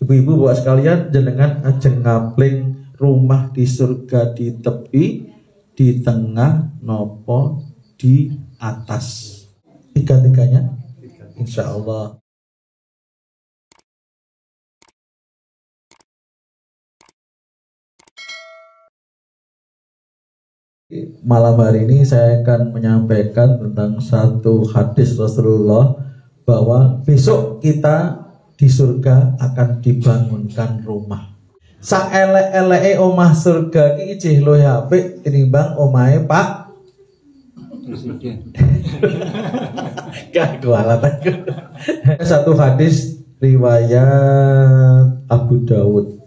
Ibu-ibu bapak sekalian, jenengan ajeng ngapling rumah di surga di tepi, di tengah, nopo di atas. Tiga-tiganya insya Allah. Malam hari ini saya akan menyampaikan tentang satu hadis Rasulullah, bahwa besok kita di surga akan dibangunkan rumah. Saelek-eleke omah surga iki ijih luwih apik tinimbang omahe Pak Presiden. Gak kualat aku. Satu hadis riwayat Abu Dawud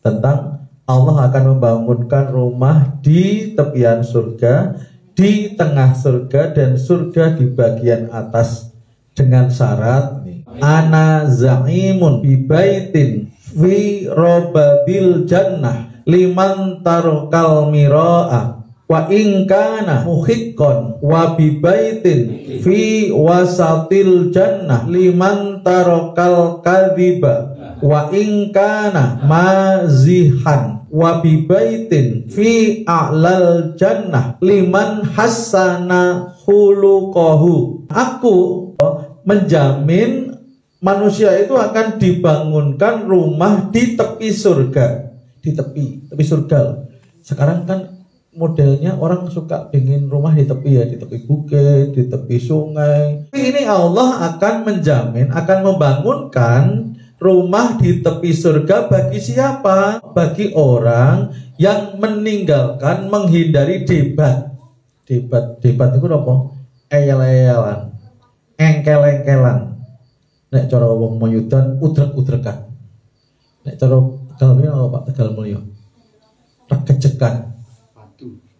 tentang Allah akan membangunkan rumah di tepian surga, di tengah surga, dan surga di bagian atas dengan syarat nih. Ana za'imun bi baitin fi robabil jannah liman tarokal miro'ah wa in kana muhiqqan wa bi baitin fi wasatil jannah liman tarokal kadhiba wa in kana mazihan wa bi baitin fi a'lal jannah liman hassana khuluquhu. Aku menjamin manusia itu akan dibangunkan rumah di tepi surga, di tepi surga. Sekarang kan modelnya orang suka bikin rumah di tepi ya, di tepi bukit, di tepi sungai. Ini Allah akan menjamin, akan membangunkan rumah di tepi surga bagi siapa? Bagi orang yang meninggalkan, menghindari debat. Debat itu apa? Eyel-eyelan, engkel-engkelan. Nek cara wong Moyudan udrek-udrekan. Nek cara Tegal Mulya apa Pak? Tegal Mulya. Rekecekan.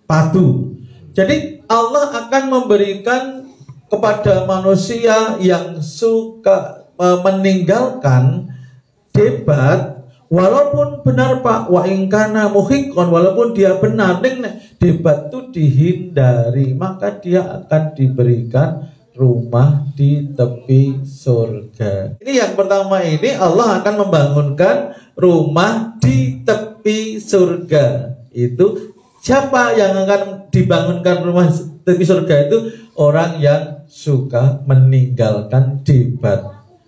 Padu. Jadi Allah akan memberikan kepada manusia yang suka meninggalkan debat, walaupun benar Pak, wa ingkana muhiqqan, walaupun dia benar, debat itu dihindari, maka dia akan diberikan rumah di tepi surga. Ini yang pertama, ini Allah akan membangunkan rumah di tepi surga. Itu siapa yang akan dibangunkan rumah tepi surga? Itu orang yang suka meninggalkan debat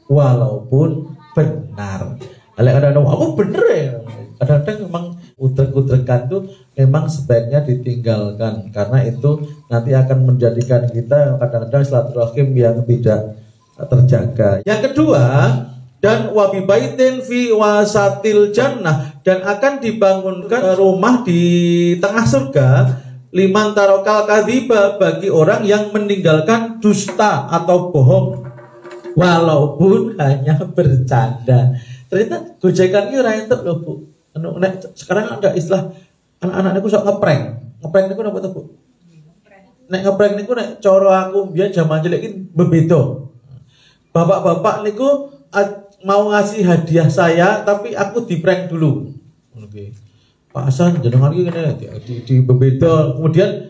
walaupun benar. Kadang-kadang aku bener ya. Kadang-kadang memang udrek-udrekan itu memang sebaiknya ditinggalkan, karena itu nanti akan menjadikan kita kadang-kadang silaturahim yang tidak terjaga. Yang kedua, dan wabi baitin fi wasatil jannah, dan akan dibangunkan rumah di tengah surga liman tarokal kadhiba, bagi orang yang meninggalkan dusta atau bohong walaupun hanya bercanda. Ternyata gojekan ini ora entuk lho Bu. Sekarang ada istilah anak-anak niku sok ngeprank. Ngeprank niku napa to Bu? Nek ngeprank niku nek cara aku biyen jaman cilik iki bebedo. Bapak-bapak niku mau ngasih hadiah saya tapi aku di-prank dulu. Oke. Pak Hasan jenengan iki ngene di bebedo, kemudian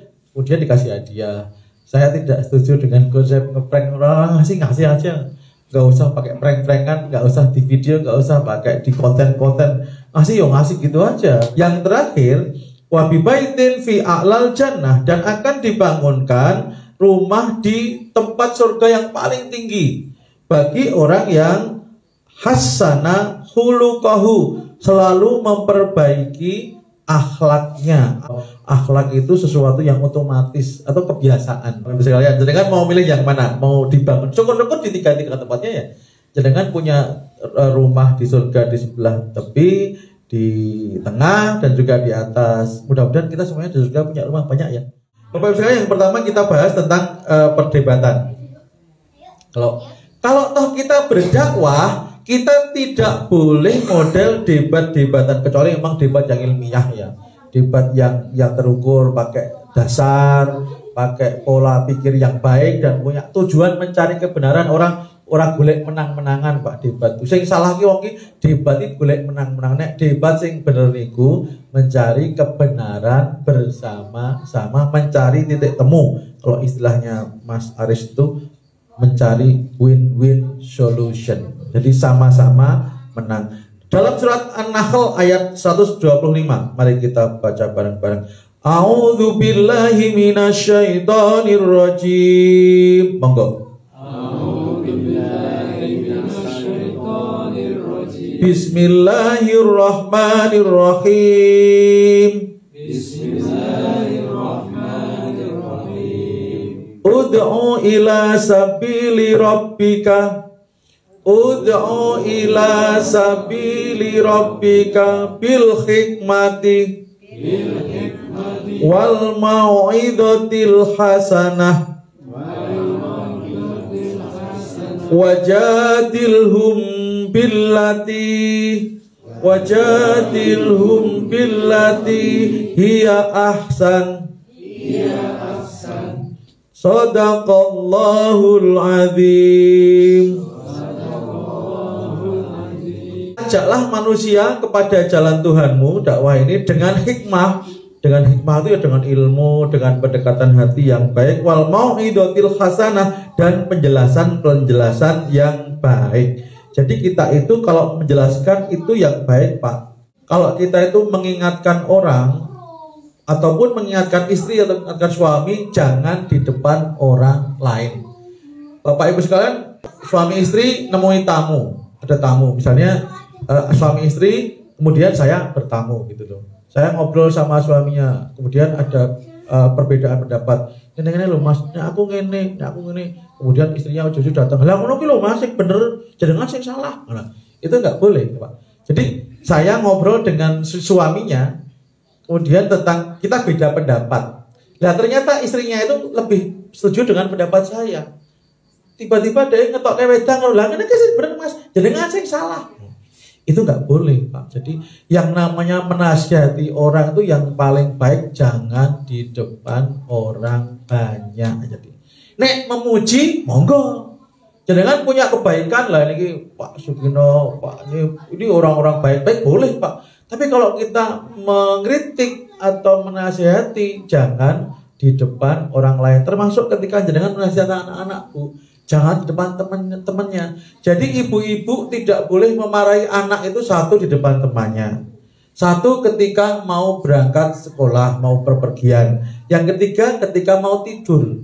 dikasih hadiah. Saya tidak setuju dengan konsep ngeprank, orang ngasih aja. Gak usah pakai prank-prankan, gak usah di video, gak usah pakai di konten-konten. Ngasih gitu aja. Yang terakhir, wabi baitin fi a'lal jannah, dan akan dibangunkan rumah di tempat surga yang paling tinggi bagi orang yang hassana khuluquhu, selalu memperbaiki akhlaknya. Akhlak itu sesuatu yang otomatis atau kebiasaan. Sekalian, jenengan mau milih yang mana? Mau dibangun? Syukur-syukur di tiga tempatnya ya. Jenengan punya rumah di surga di sebelah tepi, di tengah, dan juga di atas. Mudah-mudahan kita semuanya di surga punya rumah banyak ya. Bapak-Ibu sekalian, yang pertama kita bahas tentang perdebatan. Kalau toh kita berdakwah, kita tidak boleh model debat-debatan, kecuali memang debat yang ilmiah ya. Debat yang terukur, pakai dasar, pakai pola pikir yang baik, dan punya tujuan mencari kebenaran. Orang golek menang-menangan Pak debat. Sing salah ki wong ki debat iki golek menang-menang. Nek debat sing bener niku mencari kebenaran bersama-sama, mencari titik temu. Kalau istilahnya Mas Aris itu mencari win-win solution. Jadi sama-sama menang. Dalam surat An-Nahl ayat 125, mari kita baca bareng-bareng. A'udzu billahi minasyaitonir rajim. Monggo. A'udzu billahi minasyaitonir rajim. Bismillahirrahmanirrahim. Bismillahirrahmanirrahim. Ud'u ila sabili rabbika. Ud'u ila sabili rabbika bil hikmati wal mau'izatil hasanah wajadilhum billati hiya ahsan. Shadaqallahul azim. Ajaklah manusia kepada jalan Tuhanmu, dakwah ini dengan hikmah. Dengan hikmah itu ya dengan ilmu, dengan pendekatan hati yang baik, wal mau'izatil hasanah, dan penjelasan yang baik. Jadi kita itu kalau menjelaskan itu yang baik, Pak. Kalau kita itu mengingatkan orang ataupun mengingatkan istri atau mengingatkan suami, jangan di depan orang lain. Bapak Ibu sekalian, suami istri nemui tamu, ada tamu misalnya, suami istri, kemudian saya bertamu gitu loh. Saya ngobrol sama suaminya, kemudian ada perbedaan pendapat. Ini loh mas, aku ngene. Kemudian istrinya ujung datang. Lah ngono ki lho mas, sing bener, jenengan sing salah. Nah, itu enggak boleh, Pak. Jadi saya ngobrol dengan suaminya, kemudian tentang kita beda pendapat. Nah ternyata istrinya itu lebih setuju dengan pendapat saya. Tiba-tiba dia ngetok wedang, lah ngene ki sing bener mas, jenengan sing salah. Itu nggak boleh, Pak. Jadi yang namanya menasihati orang itu yang paling baik jangan di depan orang banyak. Jadi nek memuji monggo, jangan punya kebaikan lah ini Pak Sugino, Pak ini orang-orang baik-baik boleh, Pak. Tapi kalau kita mengkritik atau menasihati jangan di depan orang lain, termasuk ketika jangan menasihati anak-anakku. Jangan di depan teman-temannya. Jadi ibu-ibu tidak boleh memarahi anak itu satu di depan temannya. Satu ketika mau berangkat sekolah, mau bepergian. Yang ketiga ketika mau tidur.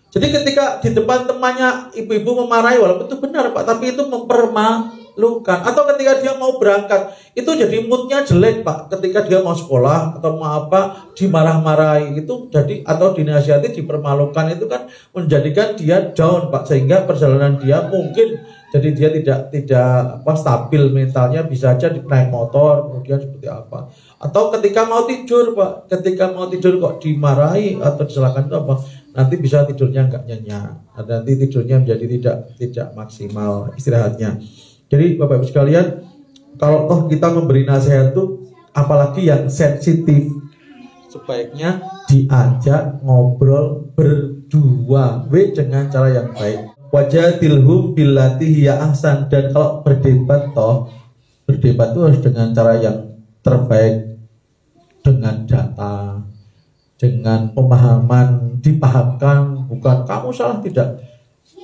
Jadi ketika di depan temannya ibu-ibu memarahi, walaupun itu benar Pak, tapi itu mempermalukan. Atau ketika dia mau berangkat, itu jadi moodnya jelek Pak. Ketika dia mau sekolah atau mau apa, dimarah-marahi itu jadi, atau dinasihati, dipermalukan, itu kan menjadikan dia down Pak, sehingga perjalanan dia mungkin jadi dia tidak stabil mentalnya, bisa aja naik motor kemudian seperti apa. Atau ketika mau tidur Pak, ketika mau tidur kok dimarahi atau disalahkan itu apa? Nanti bisa tidurnya nggak nyenyak, nanti tidurnya menjadi tidak maksimal istirahatnya. Jadi Bapak Ibu sekalian, kalau toh kita memberi nasihat itu, apalagi yang sensitif, sebaiknya diajak ngobrol berdua, dengan cara yang baik. Wajadilhum billati hiya ahsan. Dan kalau berdebat itu harus dengan cara yang terbaik, dengan data, dengan pemahaman, dipahamkan, bukan kamu salah, tidak.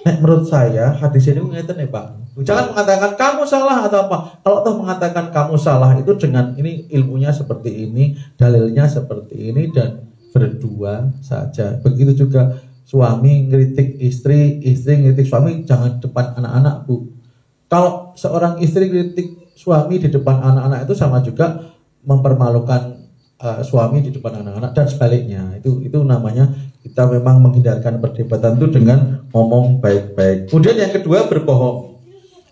Menurut saya hadis ini ngeten nih Pak. Jangan mengatakan kamu salah atau apa. Kalau toh mengatakan kamu salah itu dengan ini ilmunya seperti ini, dalilnya seperti ini, dan berdua saja. Begitu juga suami ngeritik istri ngeritik suami, jangan depan anak-anak Bu. Kalau seorang istri ngeritik suami di depan anak-anak itu sama juga mempermalukan suami di depan anak-anak, dan sebaliknya. Itu namanya kita memang menghindarkan perdebatan itu dengan ngomong baik-baik. Kemudian yang kedua, berbohong.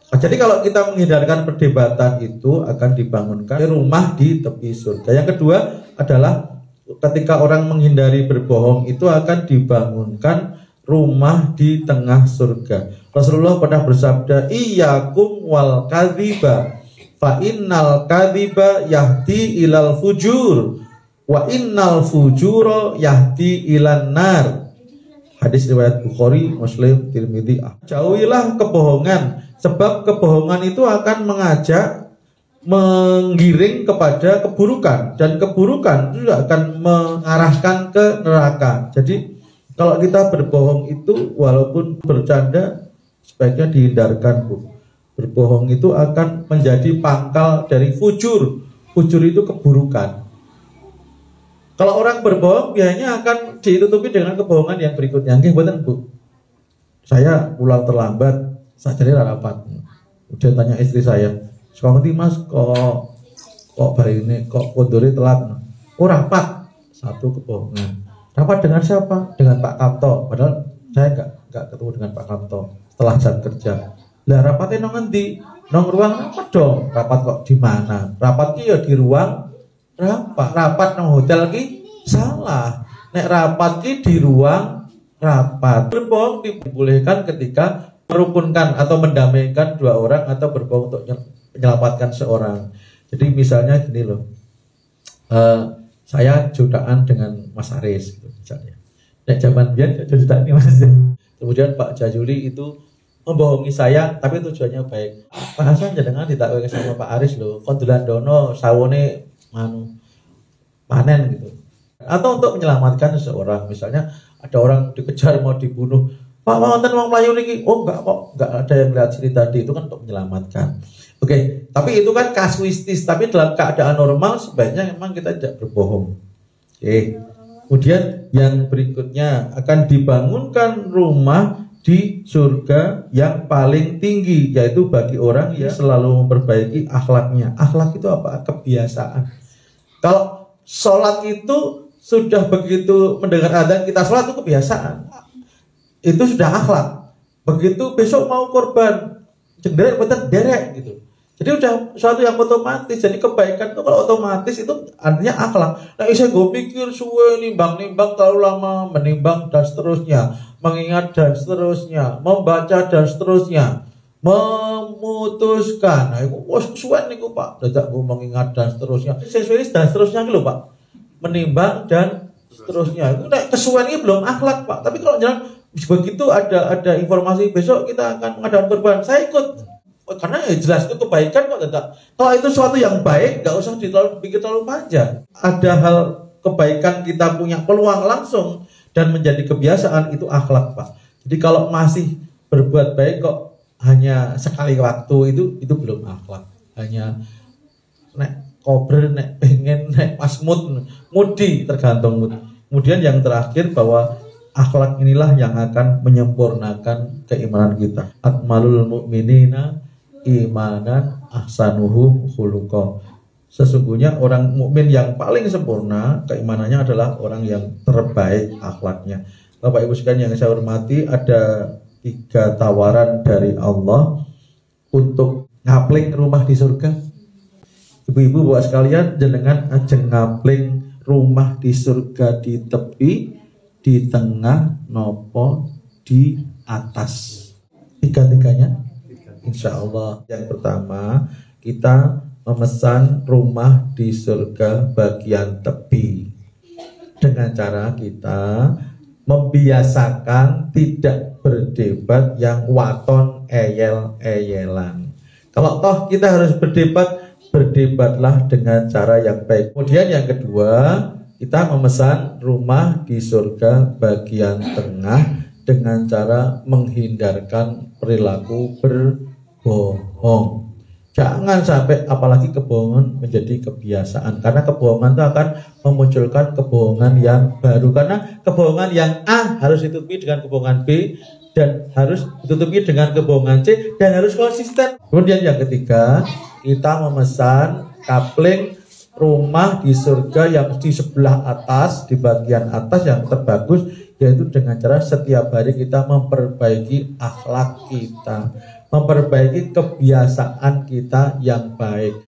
Jadi kalau kita menghindarkan perdebatan itu akan dibangunkan rumah di tepi surga. Yang kedua adalah ketika orang menghindari berbohong itu akan dibangunkan rumah di tengah surga. Rasulullah pernah bersabda, iyyakum wal kadhiba fa innal kadhiba yahdi ilal fujur wa innal fujura yahdi ilan nar. Hadis riwayat Bukhari, Muslim, Tirmidzi. Jauhilah kebohongan, sebab kebohongan itu akan mengajak, menggiring kepada keburukan, dan keburukan itu akan mengarahkan ke neraka. Jadi kalau kita berbohong itu walaupun bercanda sebaiknya dihindarkan Bu. Berbohong itu akan menjadi pangkal dari fujur. Fujur itu keburukan. Kalau orang berbohong biasanya akan ditutupi dengan kebohongan yang berikutnya. Nggih mboten, Bu. Saya pulang terlambat, sakjane ra rapat. Udah tanya istri saya, "Sekolah ngerti Mas, kok hari ini kok kondore telat?" "Oh, rapat." Satu kebohongan. Rapat dengan siapa? Dengan Pak Kamto. Padahal saya enggak ketemu dengan Pak Kamto setelah jam kerja. Lah rapatnya nang ngendi? Nang ruang rapat dong. Rapat kok di mana? Rapat ki ya di ruang rapat. Rapat nang hotel ki salah. Nek rapat ki di ruang rapat. Berbohong dibolehkan ketika merukunkan atau mendamaikan dua orang atau berbohong untuk menyelamatkan seorang. Jadi misalnya gini loh, saya jodohan dengan Mas Aris gitu misalnya. Nek zaman biyen jodohan ini Mas. Kemudian Pak Jajuli itu membohongi saya, tapi tujuannya baik. Pak Hasan jenengan ditakwil sama Pak Aris loh, kondulan dono sawone panen gitu. Atau untuk menyelamatkan seseorang, misalnya ada orang dikejar mau dibunuh, "Pak, wonten wong mlayu niki." "Oh, enggak kok, enggak ada yang lihat sini tadi." Itu kan untuk menyelamatkan. Oke, tapi itu kan kasuistis, tapi dalam keadaan normal sebaiknya memang kita tidak berbohong. Oke. Kemudian yang berikutnya akan dibangunkan rumah di surga yang paling tinggi, yaitu bagi orang yang selalu memperbaiki akhlaknya. Akhlak itu apa? Kebiasaan. Kalau sholat itu sudah begitu mendengar adzan kita sholat itu kebiasaan. Itu sudah akhlak. Begitu besok mau korban, cenderung betul derek gitu. Jadi udah suatu yang otomatis. Jadi kebaikan itu kalau otomatis itu artinya akhlak. Nah, saya gue pikir suwe nimbang-nimbang terlalu lama, menimbang dan seterusnya, mengingat dan seterusnya, membaca dan seterusnya, memutuskan. Nah, itu suwe niku Pak. Dadak gue mengingat dan seterusnya. Sesuai dan seterusnya gitu Pak. Menimbang dan seterusnya. Itu kesuwen ini belum akhlak Pak. Tapi kalau jangan begitu ada informasi besok kita akan mengadakan korban, saya ikut. Karena ya jelas itu kebaikan kok tidak. Kalau itu suatu yang baik, nggak usah dipikir terlalu panjang. Ada hal kebaikan kita punya peluang langsung dan menjadi kebiasaan, itu akhlak Pak. Jadi kalau masih berbuat baik kok hanya sekali waktu, itu belum akhlak. Hanya nek kober, nek pengen, nek pas mudi tergantung mood. Kemudian yang terakhir bahwa akhlak inilah yang akan menyempurnakan keimanan kita. Akmalul mu'minina imanan ahsanuhum khuluqa. Sesungguhnya orang mukmin yang paling sempurna keimanannya adalah orang yang terbaik akhlaknya. Bapak Ibu sekalian yang saya hormati, ada 3 tawaran dari Allah untuk ngapling rumah di surga. Ibu-ibu bapak sekalian, jenengan ajeng ngapling rumah di surga di tepi, di tengah, nopo di atas. 3-tiganya insya Allah. Yang pertama, kita memesan rumah di surga bagian tepi dengan cara kita membiasakan tidak berdebat yang waton eyel-eyelan. Kalau toh kita harus berdebat, berdebatlah dengan cara yang baik. Kemudian yang kedua, kita memesan rumah di surga bagian tengah dengan cara menghindarkan perilaku berbohong. Jangan sampai apalagi kebohongan menjadi kebiasaan, karena kebohongan itu akan memunculkan kebohongan yang baru. Karena kebohongan yang A harus ditutupi dengan kebohongan B, dan harus ditutupi dengan kebohongan C, dan harus konsisten. Kemudian yang ketiga, kita memesan kapling rumah di surga yang di sebelah atas, di bagian atas yang terbagus, yaitu dengan cara setiap hari kita memperbaiki akhlak kita, memperbaiki kebiasaan kita yang baik.